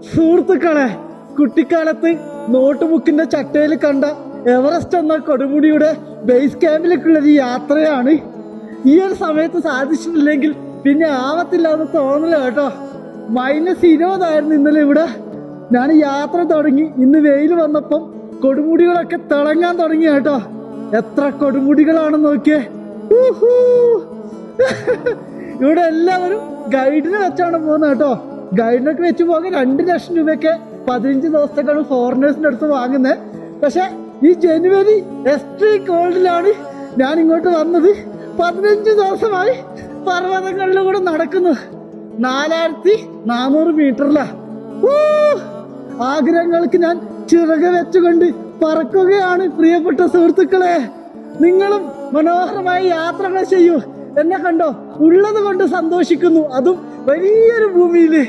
സുഹൃത്തുക്കളെ, കുട്ടിക്കാലത്ത് നോട്ട് ബുക്കിന്റെ ചട്ടയിൽ കണ്ട എവറസ്റ്റ് എന്ന കൊടുമുടിയുടെ ബേസ് ക്യാമ്പിലേക്കുള്ളൊരു യാത്രയാണ്. ഈ ഒരു സമയത്ത് സാധിച്ചിട്ടില്ലെങ്കിൽ പിന്നെ ആവത്തില്ല എന്ന് തോന്നല കേട്ടോ. -20 ഇന്നലെ ഇവിടെ. ഞാൻ യാത്ര തുടങ്ങി. ഇന്ന് വെയിൽ വന്നപ്പം കൊടുമുടികളൊക്കെ തിളങ്ങാൻ തുടങ്ങി കേട്ടോ. എത്ര കൊടുമുടികളാണെന്ന് നോക്കിയേ. ഇവിടെ എല്ലാവരും ഗൈഡിനെ വെച്ചാണ് പോകുന്നത് കേട്ടോ. ഗൈഡിനൊക്കെ വെച്ച് പോകാൻ 2 ലക്ഷം രൂപയൊക്കെ 15 ദിവസത്തേക്കാണ് ഫോറിനേഴ്സിന്റെ അടുത്ത് വാങ്ങുന്നത്. പക്ഷെ ഈ ജനുവരി എക്സ്ട്രീം കോൾഡിലാണ് ഞാൻ ഇങ്ങോട്ട് വന്നത്. 15 ദിവസമായി പർവ്വതങ്ങളിലൂടെ നടക്കുന്നു. 4400 മീറ്ററിലാ. ആഗ്രഹങ്ങൾക്ക് ഞാൻ ചിറക് വെച്ചുകൊണ്ട് പറക്കുകയാണ്. പ്രിയപ്പെട്ട സുഹൃത്തുക്കളെ, നിങ്ങളും മനോഹരമായ യാത്രകൾ ചെയ്യൂ. എന്നെ കണ്ടോ, ഉള്ളത് കൊണ്ട് സന്തോഷിക്കുന്നു, അതും വലിയൊരു ഭൂമിയില്.